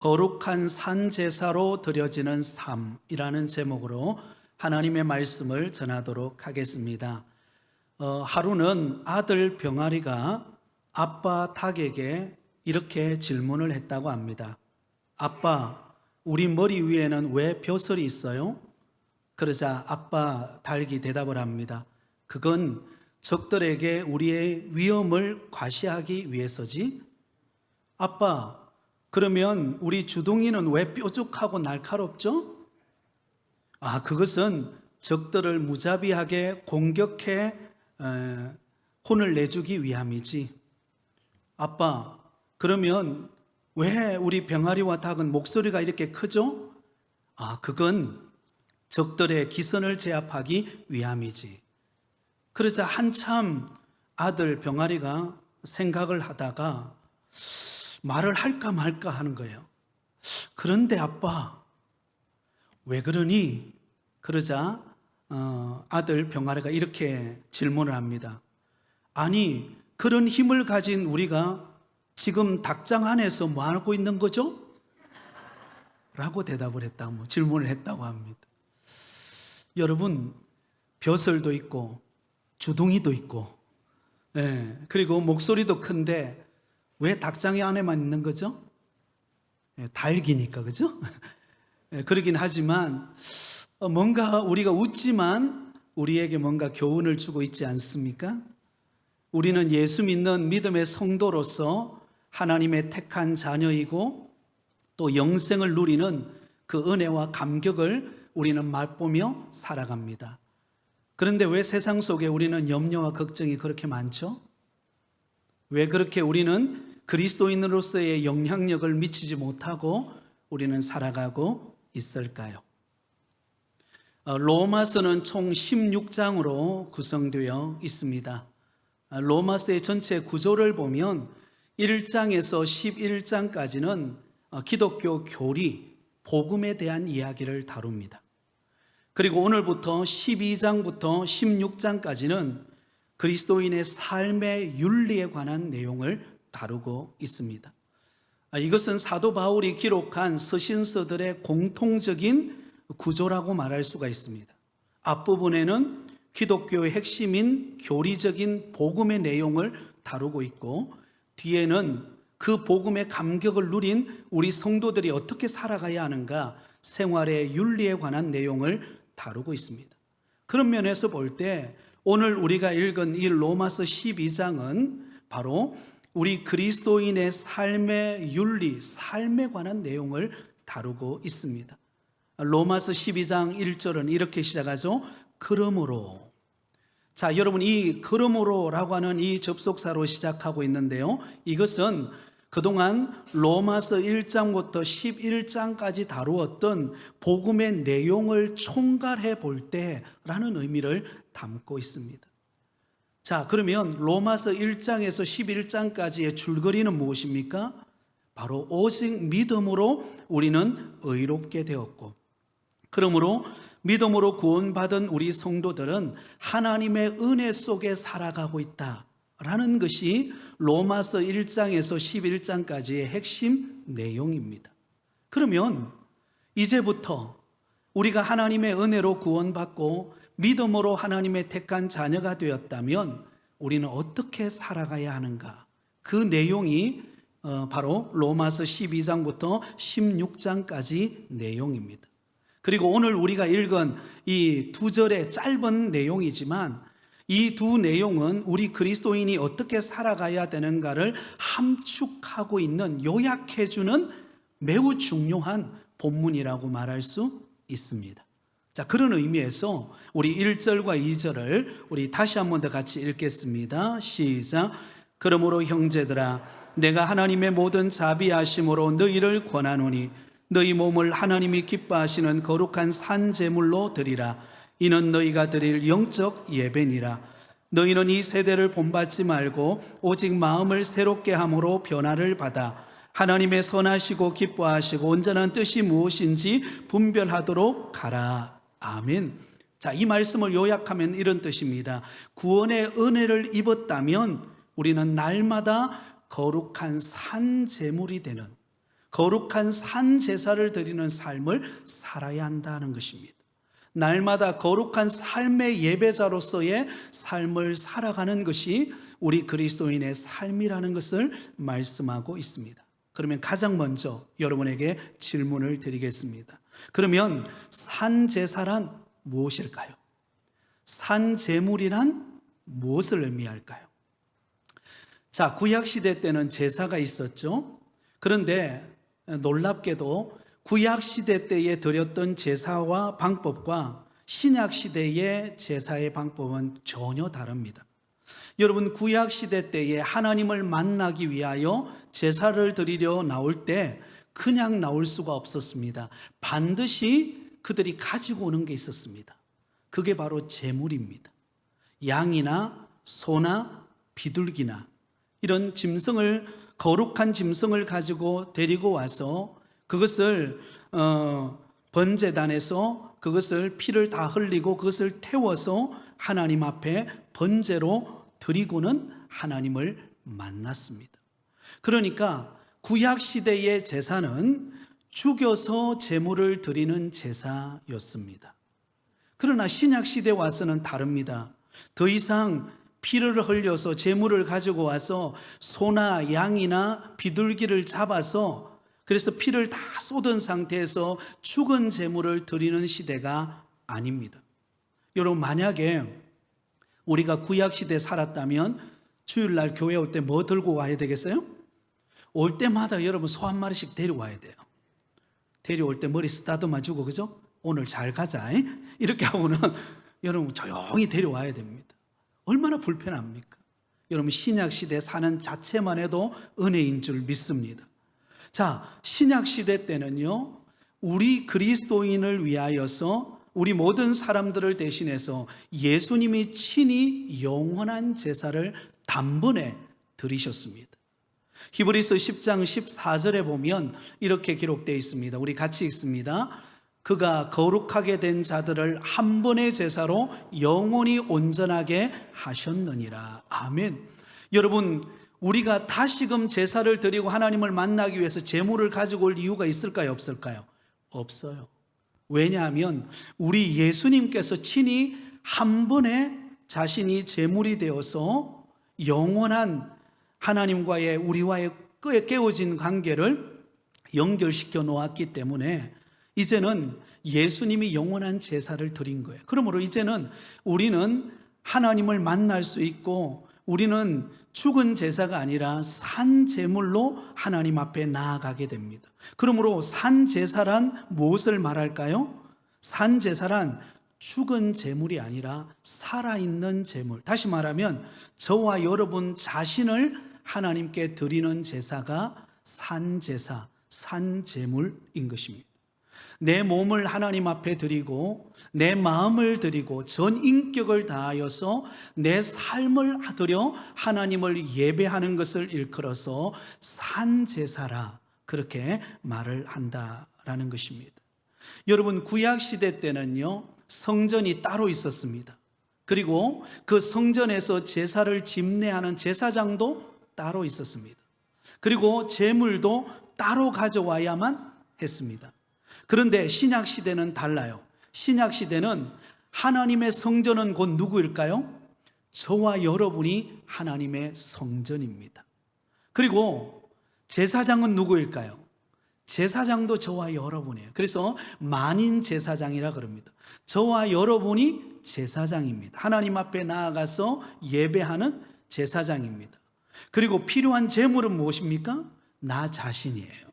거룩한 산제사로 드려지는 삶이라는 제목으로 하나님의 말씀을 전하도록 하겠습니다. 하루는 아들 병아리가 아빠 닭에게 이렇게 질문을 했다고 합니다. 아빠, 우리 머리 위에는 왜 벼슬이 있어요? 그러자 아빠 닭이 대답을 합니다. 그건 적들에게 우리의 위험을 과시하기 위해서지. 아빠, 그러면 우리 주둥이는 왜 뾰족하고 날카롭죠? 그것은 적들을 무자비하게 공격해 혼을 내주기 위함이지. 아빠, 그러면 왜 우리 병아리와 닭은 목소리가 이렇게 크죠? 그건 적들의 기선을 제압하기 위함이지. 그러자 한참 아들 병아리가 생각을 하다가 말을 할까 말까 하는 거예요. 그런데 아빠, 왜 그러니? 그러자 아들 병아리가 이렇게 질문을 합니다. 아니, 그런 힘을 가진 우리가 지금 닭장 안에서 뭐 하고 있는 거죠? 라고 대답을 했다고, 질문을 했다고 합니다. 여러분, 벼슬도 있고 주둥이도 있고 그리고 목소리도 큰데 왜 닭장 안에만 있는 거죠? 닭이니까, 그죠? 그러긴 하지만 뭔가 우리가 웃지만 우리에게 뭔가 교훈을 주고 있지 않습니까? 우리는 예수 믿는 믿음의 성도로서 하나님의 택한 자녀이고 또 영생을 누리는 그 은혜와 감격을 우리는 맛보며 살아갑니다. 그런데 왜 세상 속에 우리는 염려와 걱정이 그렇게 많죠? 왜 그렇게 우리는 그리스도인으로서의 영향력을 미치지 못하고 우리는 살아가고 있을까요? 로마서는 총 16장으로 구성되어 있습니다. 로마서의 전체 구조를 보면 1장에서 11장까지는 기독교 교리, 복음에 대한 이야기를 다룹니다. 그리고 오늘부터 12장부터 16장까지는 그리스도인의 삶의 윤리에 관한 내용을 다루고 있습니다. 이것은 사도 바울이 기록한 서신서들의 공통적인 구조라고 말할 수가 있습니다. 앞부분에는 기독교의 핵심인 교리적인 복음의 내용을 다루고 있고, 뒤에는 그 복음의 감격을 누린 우리 성도들이 어떻게 살아가야 하는가, 생활의 윤리에 관한 내용을 다루고 있습니다. 그런 면에서 볼 때 오늘 우리가 읽은 이 로마서 12장은 바로 우리 그리스도인의 삶의 윤리, 삶에 관한 내용을 다루고 있습니다. 로마서 12장 1절은 이렇게 시작하죠. 그러므로. 자, 여러분, 이 그러므로라고 하는 이 접속사로 시작하고 있는데요, 이것은 그동안 로마서 1장부터 11장까지 다루었던 복음의 내용을 총괄해 볼 때라는 의미를 담고 있습니다. 자, 그러면 로마서 1장에서 11장까지의 줄거리는 무엇입니까? 바로 오직 믿음으로 우리는 의롭게 되었고, 그러므로 믿음으로 구원받은 우리 성도들은 하나님의 은혜 속에 살아가고 있다라는 것이 로마서 1장에서 11장까지의 핵심 내용입니다. 그러면 이제부터 우리가 하나님의 은혜로 구원받고 믿음으로 하나님의 택한 자녀가 되었다면 우리는 어떻게 살아가야 하는가? 그 내용이 바로 로마서 12장부터 16장까지 내용입니다. 그리고 오늘 우리가 읽은 이 두 절의 짧은 내용이지만 이 두 내용은 우리 그리스도인이 어떻게 살아가야 되는가를 함축하고 있는, 요약해주는 매우 중요한 본문이라고 말할 수 있습니다. 자, 그런 의미에서 우리 1절과 2절을 우리 다시 한 번 더 같이 읽겠습니다. 시작. 그러므로 형제들아, 내가 하나님의 모든 자비하심으로 너희를 권하노니 너희 몸을 하나님이 기뻐하시는 거룩한 산제물로 드리라. 이는 너희가 드릴 영적 예배니라. 너희는 이 세대를 본받지 말고 오직 마음을 새롭게 함으로 변화를 받아 하나님의 선하시고 기뻐하시고 온전한 뜻이 무엇인지 분별하도록 가라. 아멘. 자, 이 말씀을 요약하면 이런 뜻입니다. 구원의 은혜를 입었다면 우리는 날마다 거룩한 산제물이 되는, 거룩한 산 제사를 드리는 삶을 살아야 한다는 것입니다. 날마다 거룩한 삶의 예배자로서의 삶을 살아가는 것이 우리 그리스도인의 삶이라는 것을 말씀하고 있습니다. 그러면 가장 먼저 여러분에게 질문을 드리겠습니다. 그러면 산 제사란 무엇일까요? 산 제물이란 무엇을 의미할까요? 자, 구약시대 때는 제사가 있었죠. 그런데 놀랍게도 구약시대 때에 드렸던 제사와 방법과 신약시대의 제사의 방법은 전혀 다릅니다. 여러분, 구약시대 때에 하나님을 만나기 위하여 제사를 드리려 나올 때 그냥 나올 수가 없었습니다. 반드시 그들이 가지고 오는 게 있었습니다. 그게 바로 제물입니다. 양이나 소나 비둘기나 이런 짐승을, 거룩한 짐승을 가지고 데리고 와서 그것을 번제단에서 그것을 피를 다 흘리고 그것을 태워서 하나님 앞에 번제로 드리고는 하나님을 만났습니다. 그러니까 구약시대의 제사는 죽여서 제물을 드리는 제사였습니다. 그러나 신약시대에 와서는 다릅니다. 더 이상 피를 흘려서 제물을 가지고 와서 소나 양이나 비둘기를 잡아서 그래서 피를 다 쏟은 상태에서 죽은 제물을 드리는 시대가 아닙니다. 여러분, 만약에 우리가 구약시대에 살았다면 주일날 교회 올 때 뭐 들고 와야 되겠어요? 올 때마다 여러분 소 한 마리씩 데려와야 돼요. 데려올 때 머리 쓰다듬어 주고, 그죠? 오늘 잘 가자 이렇게 하고는 여러분 조용히 데려와야 됩니다. 얼마나 불편합니까? 여러분, 신약시대 사는 자체만 해도 은혜인 줄 믿습니다. 자, 신약시대 때는요, 우리 그리스도인을 위하여서 우리 모든 사람들을 대신해서 예수님이 친히 영원한 제사를 단번에 드리셨습니다. 히브리서 10장 14절에 보면 이렇게 기록되어 있습니다. 우리 같이 읽습니다. 그가 거룩하게 된 자들을 한 번의 제사로 영원히 온전하게 하셨느니라. 아멘. 여러분, 우리가 다시금 제사를 드리고 하나님을 만나기 위해서 제물을 가지고 올 이유가 있을까요? 없을까요? 없어요. 왜냐하면 우리 예수님께서 친히 한 번에 자신이 제물이 되어서 영원한 하나님과의 우리와의 깨어진 관계를 연결시켜 놓았기 때문에 이제는 예수님이 영원한 제사를 드린 거예요. 그러므로 이제는 우리는 하나님을 만날 수 있고 우리는 죽은 제사가 아니라 산 제물로 하나님 앞에 나아가게 됩니다. 그러므로 산 제사란 무엇을 말할까요? 산 제사란 죽은 제물이 아니라 살아있는 제물. 다시 말하면 저와 여러분 자신을 하나님께 드리는 제사가 산 제사, 산 제물인 것입니다. 내 몸을 하나님 앞에 드리고 내 마음을 드리고 전 인격을 다하여서 내 삶을 드려 하나님을 예배하는 것을 일컬어서 산제사라 그렇게 말을 한다라는 것입니다. 여러분, 구약시대 때는요, 성전이 따로 있었습니다. 그리고 그 성전에서 제사를 집례하는 제사장도 따로 있었습니다. 그리고 제물도 따로 가져와야만 했습니다. 그런데 신약시대는 달라요. 신약시대는 하나님의 성전은 곧 누구일까요? 저와 여러분이 하나님의 성전입니다. 그리고 제사장은 누구일까요? 제사장도 저와 여러분이에요. 그래서 만인 제사장이라 그럽니다. 저와 여러분이 제사장입니다. 하나님 앞에 나아가서 예배하는 제사장입니다. 그리고 필요한 제물은 무엇입니까? 나 자신이에요.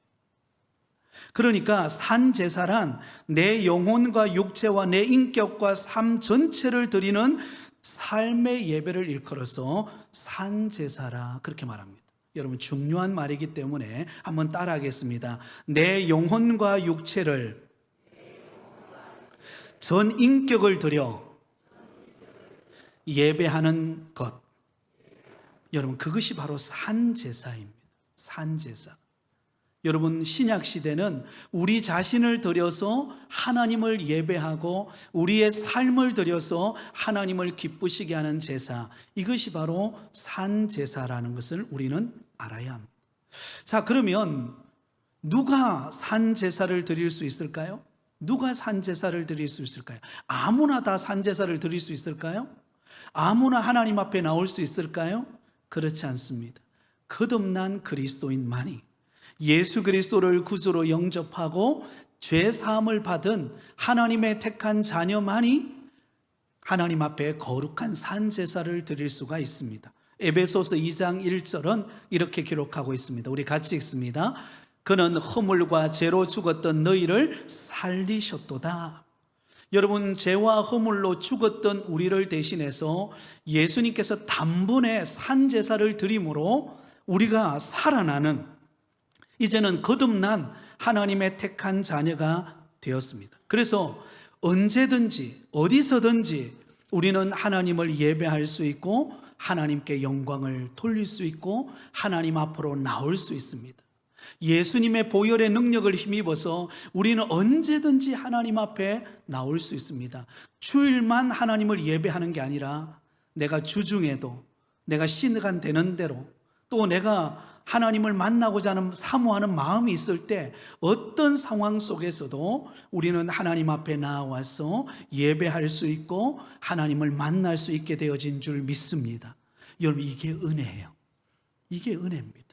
그러니까 산제사란 내 영혼과 육체와 내 인격과 삶 전체를 드리는 삶의 예배를 일컬어서 산제사라 그렇게 말합니다. 여러분, 중요한 말이기 때문에 한번 따라하겠습니다. 내 영혼과 육체를 전 인격을 드려 예배하는 것. 여러분, 그것이 바로 산제사입니다. 산제사. 여러분, 신약시대는 우리 자신을 들여서 하나님을 예배하고 우리의 삶을 들여서 하나님을 기쁘시게 하는 제사, 이것이 바로 산제사라는 것을 우리는 알아야 합니다. 자, 그러면 누가 산제사를 드릴 수 있을까요? 누가 산제사를 드릴 수 있을까요? 아무나 다 산제사를 드릴 수 있을까요? 아무나 하나님 앞에 나올 수 있을까요? 그렇지 않습니다. 거듭난 그리스도인만이, 예수 그리스도를 구주로 영접하고 죄 사함을 받은 하나님의 택한 자녀만이 하나님 앞에 거룩한 산제사를 드릴 수가 있습니다. 에베소서 2장 1절은 이렇게 기록하고 있습니다. 우리 같이 읽습니다. 그는 허물과 죄로 죽었던 너희를 살리셨도다. 여러분, 죄와 허물로 죽었던 우리를 대신해서 예수님께서 단번에 산제사를 드림으로 우리가 살아나는, 이제는 거듭난 하나님의 택한 자녀가 되었습니다. 그래서 언제든지 어디서든지 우리는 하나님을 예배할 수 있고 하나님께 영광을 돌릴 수 있고 하나님 앞으로 나올 수 있습니다. 예수님의 보혈의 능력을 힘입어서 우리는 언제든지 하나님 앞에 나올 수 있습니다. 주일만 하나님을 예배하는 게 아니라 내가 주중에도, 내가 시간 되는 대로, 또 내가 하나님을 만나고자 하는 사모하는 마음이 있을 때 어떤 상황 속에서도 우리는 하나님 앞에 나와서 예배할 수 있고 하나님을 만날 수 있게 되어진 줄 믿습니다. 여러분, 이게 은혜예요. 이게 은혜입니다.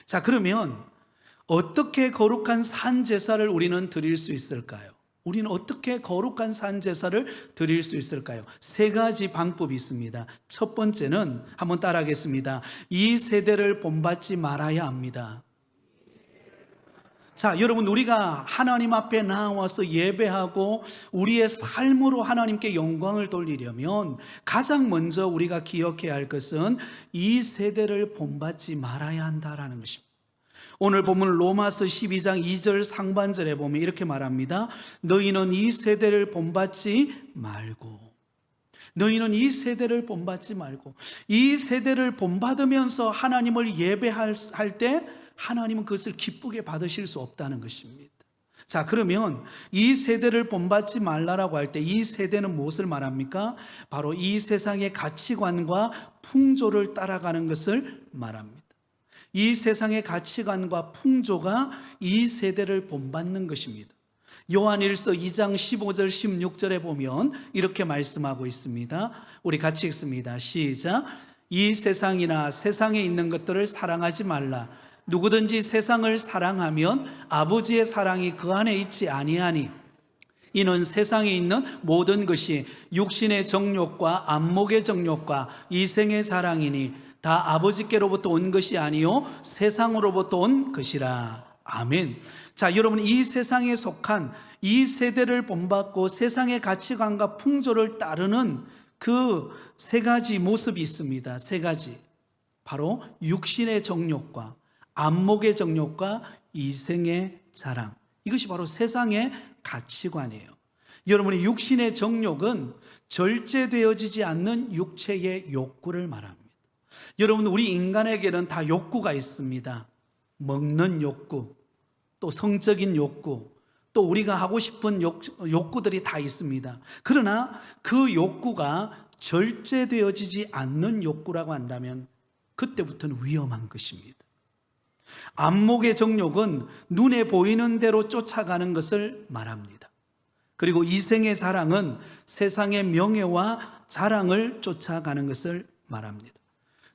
자, 그러면 어떻게 거룩한 산제사를 우리는 드릴 수 있을까요? 우리는 어떻게 거룩한 산제사를 드릴 수 있을까요? 세 가지 방법이 있습니다. 첫 번째는 한번 따라하겠습니다. 이 세대를 본받지 말아야 합니다. 자, 여러분, 우리가 하나님 앞에 나와서 예배하고 우리의 삶으로 하나님께 영광을 돌리려면 가장 먼저 우리가 기억해야 할 것은 이 세대를 본받지 말아야 한다라는 것입니다. 오늘 보면 로마서 12장 2절 상반절에 보면 이렇게 말합니다. 너희는 이 세대를 본받지 말고, 너희는 이 세대를 본받지 말고, 이 세대를 본받으면서 하나님을 예배할 때 하나님은 그것을 기쁘게 받으실 수 없다는 것입니다. 자, 그러면 이 세대를 본받지 말라라고 할 때 이 세대는 무엇을 말합니까? 바로 이 세상의 가치관과 풍조를 따라가는 것을 말합니다. 이 세상의 가치관과 풍조가 이 세대를 본받는 것입니다. 요한일서 2장 15절 16절에 보면 이렇게 말씀하고 있습니다. 우리 같이 읽습니다. 시작. 이 세상이나 세상에 있는 것들을 사랑하지 말라. 누구든지 세상을 사랑하면 아버지의 사랑이 그 안에 있지 아니하니 이는 세상에 있는 모든 것이 육신의 정욕과 안목의 정욕과 이생의 사랑이니 다 아버지께로부터 온 것이 아니요 세상으로부터 온 것이라. 아멘. 자, 여러분, 이 세상에 속한 이 세대를 본받고 세상의 가치관과 풍조를 따르는 그 세 가지 모습이 있습니다. 세 가지. 바로 육신의 정욕과 안목의 정욕과 이생의 자랑. 이것이 바로 세상의 가치관이에요. 여러분의 육신의 정욕은 절제되어지지 않는 육체의 욕구를 말합니다. 여러분, 우리 인간에게는 다 욕구가 있습니다. 먹는 욕구, 또 성적인 욕구, 또 우리가 하고 싶은 욕구들이 다 있습니다. 그러나 그 욕구가 절제되어지지 않는 욕구라고 한다면 그때부터는 위험한 것입니다. 안목의 정욕은 눈에 보이는 대로 쫓아가는 것을 말합니다. 그리고 이생의 사랑은 세상의 명예와 자랑을 쫓아가는 것을 말합니다.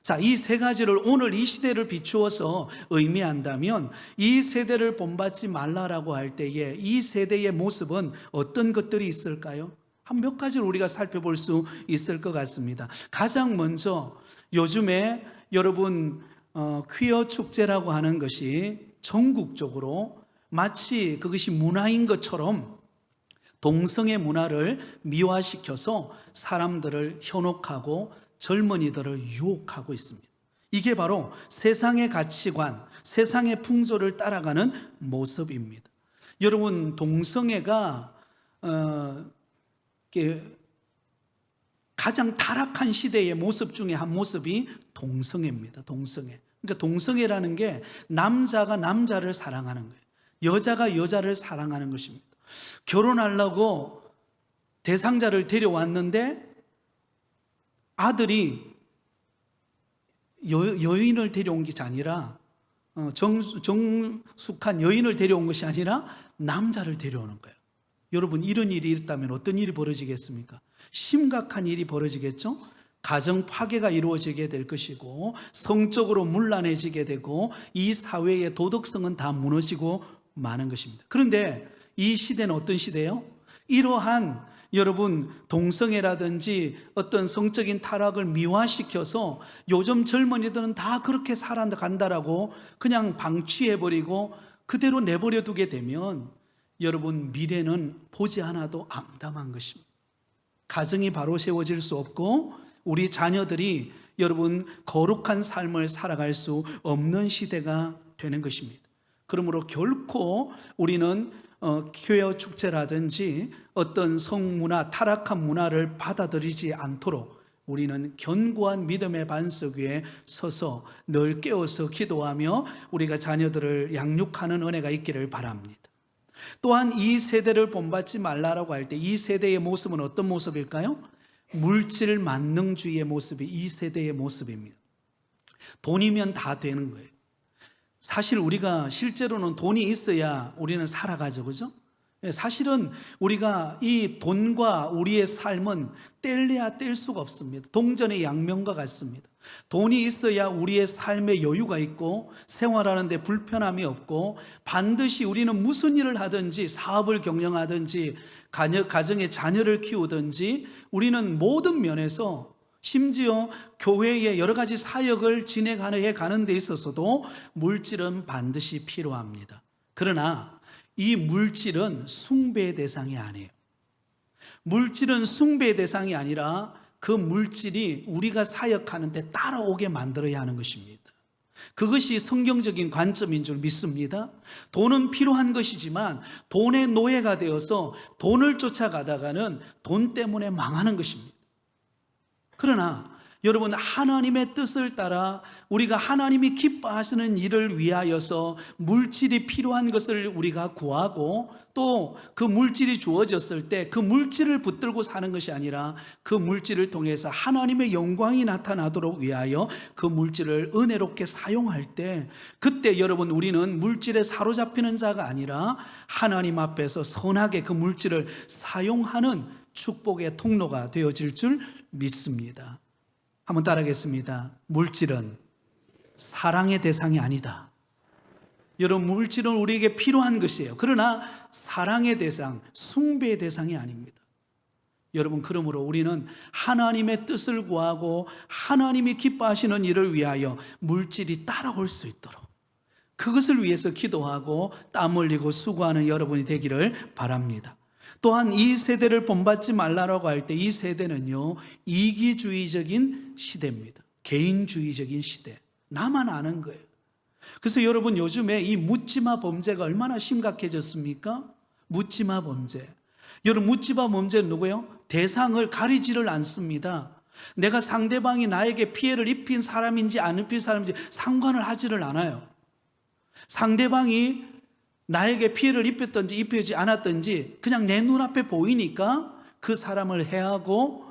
자, 이 세 가지를 오늘 이 시대를 비추어서 의미한다면 이 세대를 본받지 말라라고 할 때에 이 세대의 모습은 어떤 것들이 있을까요? 한 몇 가지를 우리가 살펴볼 수 있을 것 같습니다. 가장 먼저 요즘에 여러분 퀴어 축제라고 하는 것이 전국적으로 마치 그것이 문화인 것처럼 동성애 문화를 미화시켜서 사람들을 현혹하고 젊은이들을 유혹하고 있습니다. 이게 바로 세상의 가치관, 세상의 풍조를 따라가는 모습입니다. 여러분, 동성애가 가장 타락한 시대의 모습 중에 한 모습이 동성애입니다. 동성애. 그러니까 동성애라는 게 남자가 남자를 사랑하는 거예요. 여자가 여자를 사랑하는 것입니다. 결혼하려고 대상자를 데려왔는데 아들이 여인을 데려온 게 아니라 정숙한 여인을 데려온 것이 아니라 남자를 데려오는 거예요. 여러분, 이런 일이 있다면 어떤 일이 벌어지겠습니까? 심각한 일이 벌어지겠죠? 가정 파괴가 이루어지게 될 것이고, 성적으로 문란해지게 되고, 이 사회의 도덕성은 다 무너지고 마는 것입니다. 그런데 이 시대는 어떤 시대예요? 이러한 여러분 동성애라든지 어떤 성적인 타락을 미화시켜서 요즘 젊은이들은 다 그렇게 살아간다라고 그냥 방치해버리고 그대로 내버려 두게 되면 여러분 미래는 보지 않아도 암담한 것입니다. 가정이 바로 세워질 수 없고 우리 자녀들이 여러분 거룩한 삶을 살아갈 수 없는 시대가 되는 것입니다. 그러므로 결코 우리는 퀘어 축제라든지 어떤 성문화, 타락한 문화를 받아들이지 않도록 우리는 견고한 믿음의 반석 위에 서서 늘 깨어서 기도하며 우리가 자녀들을 양육하는 은혜가 있기를 바랍니다. 또한 이 세대를 본받지 말라라고 할 때 이 세대의 모습은 어떤 모습일까요? 물질 만능주의의 모습이 이 세대의 모습입니다. 돈이면 다 되는 거예요. 사실 우리가 실제로는 돈이 있어야 우리는 살아가죠, 그죠? 사실은 우리가 이 돈과 우리의 삶은 뗄래야 뗄 수가 없습니다. 동전의 양면과 같습니다. 돈이 있어야 우리의 삶에 여유가 있고 생활하는데 불편함이 없고 반드시 우리는 무슨 일을 하든지 사업을 경영하든지 가정의 자녀를 키우든지 우리는 모든 면에서 심지어 교회의 여러 가지 사역을 진행해 가는 데 있어서도 물질은 반드시 필요합니다. 그러나 이 물질은 숭배의 대상이 아니에요. 물질은 숭배의 대상이 아니라 그 물질이 우리가 사역하는 데 따라오게 만들어야 하는 것입니다. 그것이 성경적인 관점인 줄 믿습니다. 돈은 필요한 것이지만 돈의 노예가 되어서 돈을 쫓아가다가는 돈 때문에 망하는 것입니다. 그러나 여러분 하나님의 뜻을 따라 우리가 하나님이 기뻐하시는 일을 위하여서 물질이 필요한 것을 우리가 구하고 또 그 물질이 주어졌을 때 그 물질을 붙들고 사는 것이 아니라 그 물질을 통해서 하나님의 영광이 나타나도록 위하여 그 물질을 은혜롭게 사용할 때 그때 여러분 우리는 물질에 사로잡히는 자가 아니라 하나님 앞에서 선하게 그 물질을 사용하는 축복의 통로가 되어질 줄 믿습니다. 한번 따라하겠습니다. 물질은 사랑의 대상이 아니다. 여러분 물질은 우리에게 필요한 것이에요. 그러나 사랑의 대상, 숭배의 대상이 아닙니다. 여러분 그러므로 우리는 하나님의 뜻을 구하고 하나님이 기뻐하시는 일을 위하여 물질이 따라올 수 있도록 그것을 위해서 기도하고 땀 흘리고 수고하는 여러분이 되기를 바랍니다. 또한 이 세대를 본받지 말라라고 할 때 이 세대는요 이기주의적인 시대입니다. 개인주의적인 시대, 나만 아는 거예요. 그래서 여러분 요즘에 이 묻지마 범죄가 얼마나 심각해졌습니까? 묻지마 범죄. 여러분 묻지마 범죄는 누구예요? 대상을 가리지를 않습니다. 내가 상대방이 나에게 피해를 입힌 사람인지 안 입힌 사람인지 상관을 하지를 않아요. 상대방이 나에게 피해를 입혔든지 입히지 않았든지 그냥 내 눈앞에 보이니까 그 사람을 해하고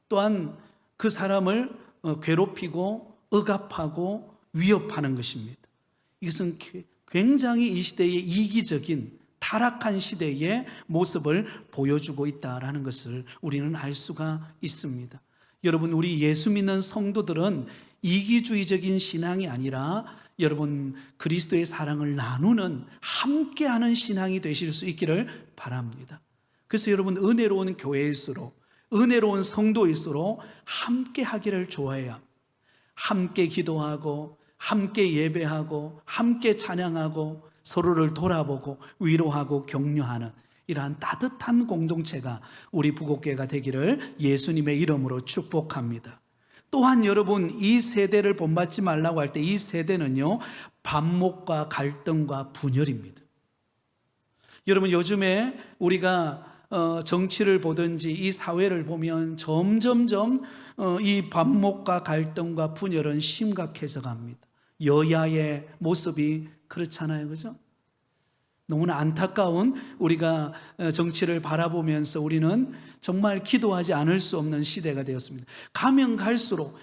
또한 그 사람을 괴롭히고 억압하고 위협하는 것입니다. 이것은 굉장히 이 시대의 이기적인 타락한 시대의 모습을 보여주고 있다는 것을 우리는 알 수가 있습니다. 여러분 우리 예수 믿는 성도들은 이기주의적인 신앙이 아니라 여러분 그리스도의 사랑을 나누는 함께하는 신앙이 되실 수 있기를 바랍니다. 그래서 여러분 은혜로운 교회일수록 은혜로운 성도일수록 함께하기를 좋아해야 합니다. 함께 기도하고 함께 예배하고 함께 찬양하고 서로를 돌아보고 위로하고 격려하는 이러한 따뜻한 공동체가 우리 부곡교회가 되기를 예수님의 이름으로 축복합니다. 또한 여러분 이 세대를 본받지 말라고 할 때 이 세대는요 반목과 갈등과 분열입니다. 여러분 요즘에 우리가 정치를 보든지 이 사회를 보면 점점점 이 반목과 갈등과 분열은 심각해져 갑니다. 여야의 모습이 그렇잖아요, 그죠? 너무나 안타까운 우리가 정치를 바라보면서 우리는 정말 기도하지 않을 수 없는 시대가 되었습니다. 가면 갈수록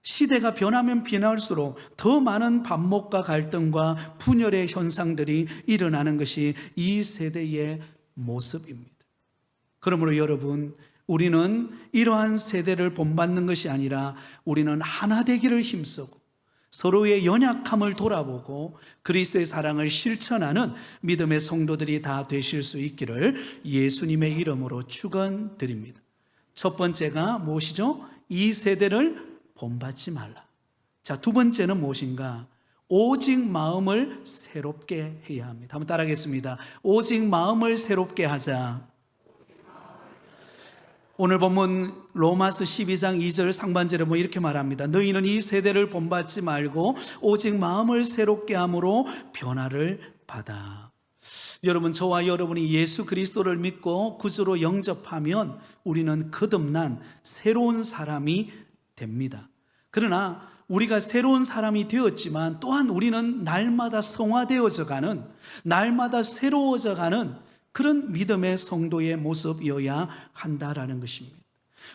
시대가 변하면 변할수록 더 많은 반목과 갈등과 분열의 현상들이 일어나는 것이 이 세대의 모습입니다. 그러므로 여러분, 우리는 이러한 세대를 본받는 것이 아니라 우리는 하나 되기를 힘쓰고 서로의 연약함을 돌아보고 그리스도의 사랑을 실천하는 믿음의 성도들이 다 되실 수 있기를 예수님의 이름으로 축원드립니다. 첫 번째가 무엇이죠? 이 세대를 본받지 말라. 자, 두 번째는 무엇인가? 오직 마음을 새롭게 해야 합니다. 한번 따라하겠습니다. 오직 마음을 새롭게 하자. 오늘 본문 로마서 12장 2절 상반절에 보면 이렇게 말합니다. 너희는 이 세대를 본받지 말고 오직 마음을 새롭게 함으로 변화를 받아. 여러분, 저와 여러분이 예수 그리스도를 믿고 구주로 영접하면 우리는 거듭난 새로운 사람이 됩니다. 그러나 우리가 새로운 사람이 되었지만 또한 우리는 날마다 성화되어져 가는, 날마다 새로워져 가는 그런 믿음의 성도의 모습이어야 한다라는 것입니다.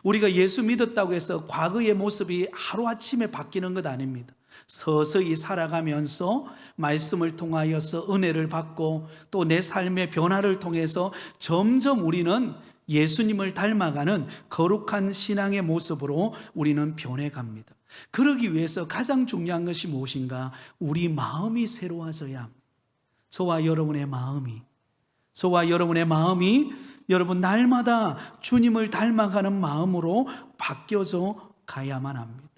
우리가 예수 믿었다고 해서 과거의 모습이 하루아침에 바뀌는 것 아닙니다. 서서히 살아가면서 말씀을 통하여서 은혜를 받고 또 내 삶의 변화를 통해서 점점 우리는 예수님을 닮아가는 거룩한 신앙의 모습으로 우리는 변해갑니다. 그러기 위해서 가장 중요한 것이 무엇인가? 우리 마음이 새로워져야 합니다. 저와 여러분의 마음이 여러분 날마다 주님을 닮아가는 마음으로 바뀌어져 가야만 합니다.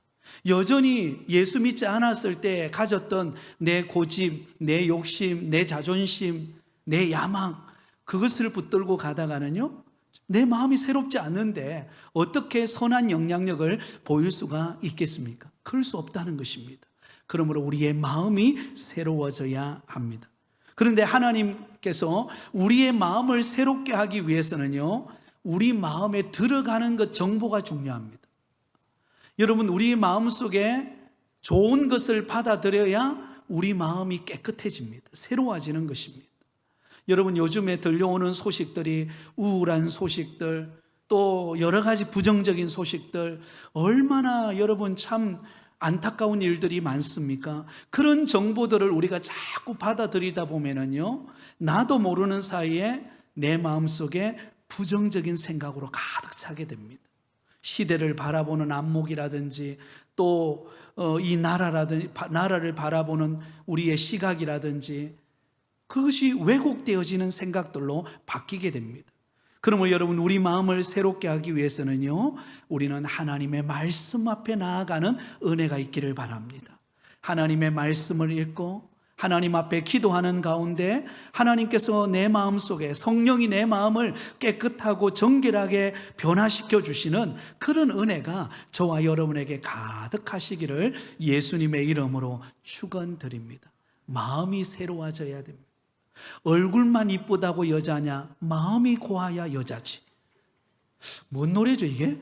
여전히 예수 믿지 않았을 때 가졌던 내 고집, 내 욕심, 내 자존심, 내 야망, 그것을 붙들고 가다가는요, 내 마음이 새롭지 않는데 어떻게 선한 영향력을 보일 수가 있겠습니까? 그럴 수 없다는 것입니다. 그러므로 우리의 마음이 새로워져야 합니다. 그런데 하나님께서 우리의 마음을 새롭게 하기 위해서는요, 우리 마음에 들어가는 것 정보가 중요합니다. 여러분, 우리 마음 속에 좋은 것을 받아들여야 우리 마음이 깨끗해집니다. 새로워지는 것입니다. 여러분, 요즘에 들려오는 소식들이 우울한 소식들, 또 여러 가지 부정적인 소식들, 얼마나 여러분 참 안타까운 일들이 많습니까? 그런 정보들을 우리가 자꾸 받아들이다 보면은요, 나도 모르는 사이에 내 마음속에 부정적인 생각으로 가득 차게 됩니다. 시대를 바라보는 안목이라든지 또 이 나라를 바라보는 우리의 시각이라든지 그것이 왜곡되어지는 생각들로 바뀌게 됩니다. 그러므로 여러분, 우리 마음을 새롭게 하기 위해서는요, 우리는 하나님의 말씀 앞에 나아가는 은혜가 있기를 바랍니다. 하나님의 말씀을 읽고 하나님 앞에 기도하는 가운데 하나님께서 내 마음 속에, 성령이 내 마음을 깨끗하고 정결하게 변화시켜 주시는 그런 은혜가 저와 여러분에게 가득하시기를 예수님의 이름으로 축원드립니다. 마음이 새로워져야 됩니다. 얼굴만 이쁘다고 여자냐? 마음이 고와야 여자지. 뭔 노래죠 이게?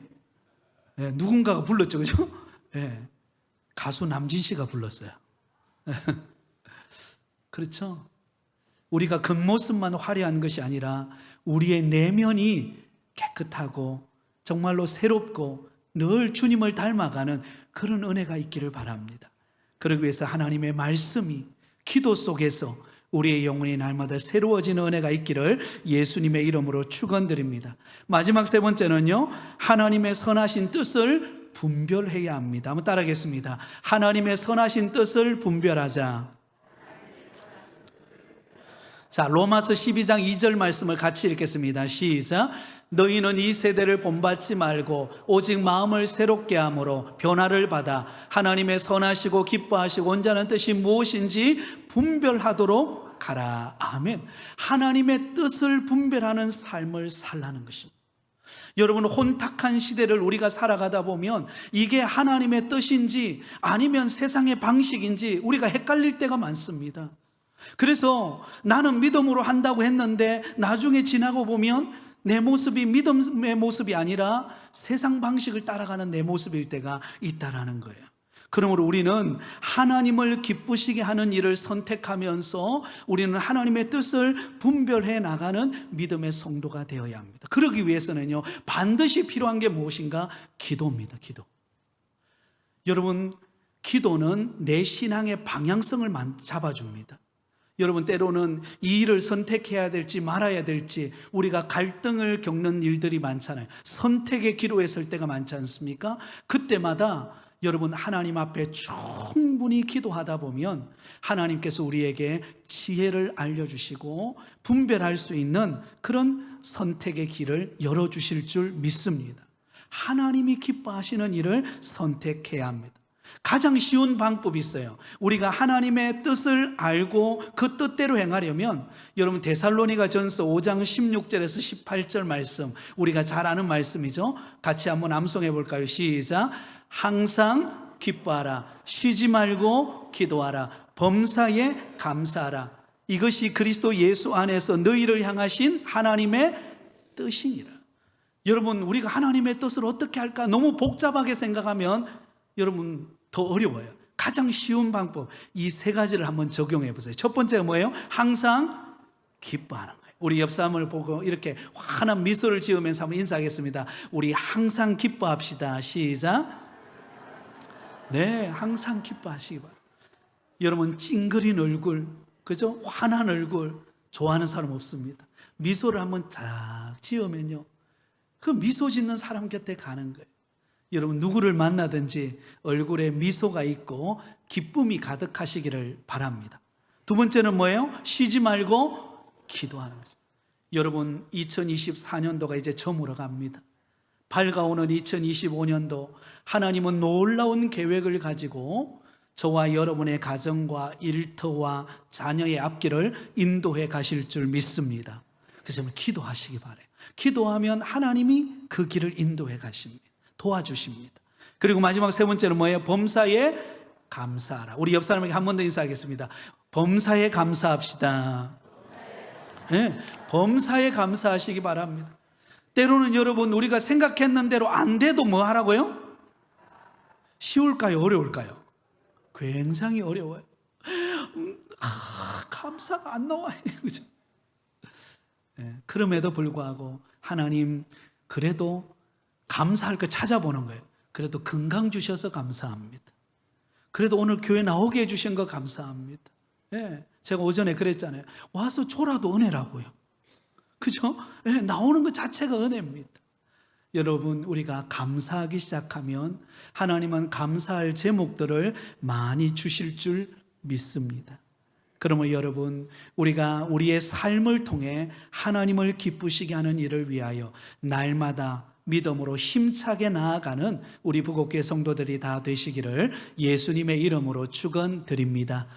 네, 누군가가 불렀죠, 그죠? 네, 가수 남진 씨가 불렀어요. 그렇죠? 우리가 겉모습만 화려한 것이 아니라 우리의 내면이 깨끗하고 정말로 새롭고 늘 주님을 닮아가는 그런 은혜가 있기를 바랍니다. 그러기 위해서 하나님의 말씀이 기도 속에서 우리의 영혼이 날마다 새로워지는 은혜가 있기를 예수님의 이름으로 축원드립니다. 마지막 세 번째는요, 하나님의 선하신 뜻을 분별해야 합니다. 한번 따라하겠습니다. 하나님의 선하신 뜻을 분별하자. 자, 로마서 12장 2절 말씀을 같이 읽겠습니다. 시작. 너희는 이 세대를 본받지 말고 오직 마음을 새롭게 함으로 변화를 받아 하나님의 선하시고 기뻐하시고 온전한 뜻이 무엇인지 분별하도록 가라. 아멘. 하나님의 뜻을 분별하는 삶을 살라는 것입니다. 여러분, 혼탁한 시대를 우리가 살아가다 보면 이게 하나님의 뜻인지 아니면 세상의 방식인지 우리가 헷갈릴 때가 많습니다. 그래서 나는 믿음으로 한다고 했는데 나중에 지나고 보면 내 모습이 믿음의 모습이 아니라 세상 방식을 따라가는 내 모습일 때가 있다라는 거예요. 그러므로 우리는 하나님을 기쁘시게 하는 일을 선택하면서 우리는 하나님의 뜻을 분별해 나가는 믿음의 성도가 되어야 합니다. 그러기 위해서는요, 반드시 필요한 게 무엇인가? 기도입니다. 기도. 여러분, 기도는 내 신앙의 방향성을 잡아줍니다. 여러분, 때로는 이 일을 선택해야 될지 말아야 될지 우리가 갈등을 겪는 일들이 많잖아요. 선택의 기로에 설 때가 많지 않습니까? 그때마다 여러분, 하나님 앞에 충분히 기도하다 보면 하나님께서 우리에게 지혜를 알려주시고 분별할 수 있는 그런 선택의 길을 열어주실 줄 믿습니다. 하나님이 기뻐하시는 일을 선택해야 합니다. 가장 쉬운 방법이 있어요. 우리가 하나님의 뜻을 알고 그 뜻대로 행하려면, 여러분, 데살로니가전서 5장 16절에서 18절 말씀, 우리가 잘 아는 말씀이죠. 같이 한번 암송해 볼까요? 시작. 항상 기뻐하라, 쉬지 말고 기도하라, 범사에 감사하라. 이것이 그리스도 예수 안에서 너희를 향하신 하나님의 뜻이니라. 여러분, 우리가 하나님의 뜻을 어떻게 할까 너무 복잡하게 생각하면 여러분 더 어려워요. 가장 쉬운 방법, 이 세 가지를 한번 적용해 보세요. 첫 번째가 뭐예요? 항상 기뻐하는 거예요. 우리 옆 사람을 보고 이렇게 환한 미소를 지으면서 한번 인사하겠습니다. 우리 항상 기뻐합시다. 시작. 네, 항상 기뻐하시기 바랍니다. 여러분, 찡그린 얼굴, 그죠? 환한 얼굴 좋아하는 사람 없습니다. 미소를 한번 딱 지으면요, 그 미소 짓는 사람 곁에 가는 거예요. 여러분, 누구를 만나든지 얼굴에 미소가 있고 기쁨이 가득하시기를 바랍니다. 두 번째는 뭐예요? 쉬지 말고 기도하는 거죠. 여러분, 2024년도가 이제 저물어 갑니다. 밝아오는 2025년도, 하나님은 놀라운 계획을 가지고 저와 여러분의 가정과 일터와 자녀의 앞길을 인도해 가실 줄 믿습니다. 그래서 기도하시기 바라요. 기도하면 하나님이 그 길을 인도해 가십니다. 도와주십니다. 그리고 마지막 세 번째는 뭐예요? 범사에 감사하라. 우리 옆 사람에게 한 번 더 인사하겠습니다. 범사에 감사합시다. 네, 범사에 감사하시기 바랍니다. 때로는 여러분, 우리가 생각했는 대로 안 돼도 뭐 하라고요? 쉬울까요? 어려울까요? 굉장히 어려워요. 감사가 안 나와요. 그죠? 네, 그럼에도 불구하고 하나님, 그래도 감사할 걸 찾아보는 거예요. 그래도 건강 주셔서 감사합니다. 그래도 오늘 교회 나오게 해주신 거 감사합니다. 네, 제가 오전에 그랬잖아요. 와서 줘라도 은혜라고요. 그죠? 네, 나오는 것 자체가 은혜입니다. 여러분, 우리가 감사하기 시작하면 하나님은 감사할 제목들을 많이 주실 줄 믿습니다. 그러면 여러분, 우리가 우리의 삶을 통해 하나님을 기쁘시게 하는 일을 위하여 날마다 믿음으로 힘차게 나아가는 우리 부곡교회 성도들이 다 되시기를 예수님의 이름으로 축원드립니다.